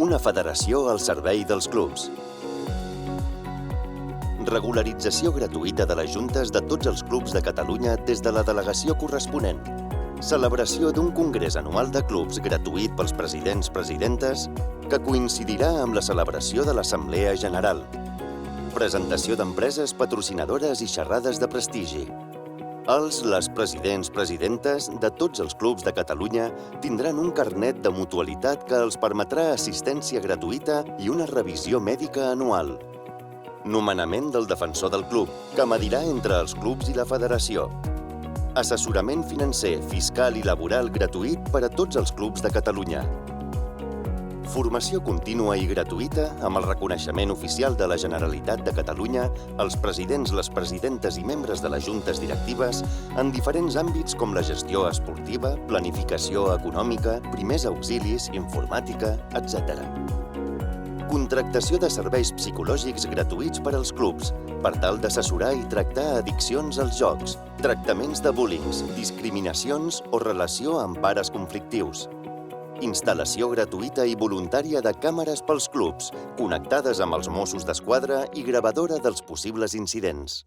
Una federació al servei dels clubs. Regularització gratuïta de les juntes de tots els clubs de Catalunya des de la delegació corresponent. Celebració d'un congrés anual de clubs gratuït pels presidents-presidentes que coincidirà amb la celebració de l'Assemblea General. Presentació d'empreses patrocinadores i xerrades de prestigi. Les presidents-presidentes de tots els clubs de Catalunya tindran un carnet de mutualitat que els permetrà assistència gratuïta i una revisió mèdica anual. Nomenament del defensor del club, que medirà entre els clubs i la federació. Assessorament financer, fiscal i laboral gratuït per a tots els clubs de Catalunya. Formació contínua i gratuïta amb el reconeixement oficial de la Generalitat de Catalunya als presidents, les presidentes i membres de les juntes directives en diferents àmbits com la gestió esportiva, planificació econòmica, primers auxilis, informàtica, etc. Contractació de serveis psicològics gratuïts per als clubs, per tal d'assessorar i tractar addiccions als jocs, tractaments de bullying, discriminacions o relació amb pares conflictius. Instal·lació gratuïta i voluntària de càmeres pels clubs, connectades amb els Mossos d'Esquadra i gravadora dels possibles incidents.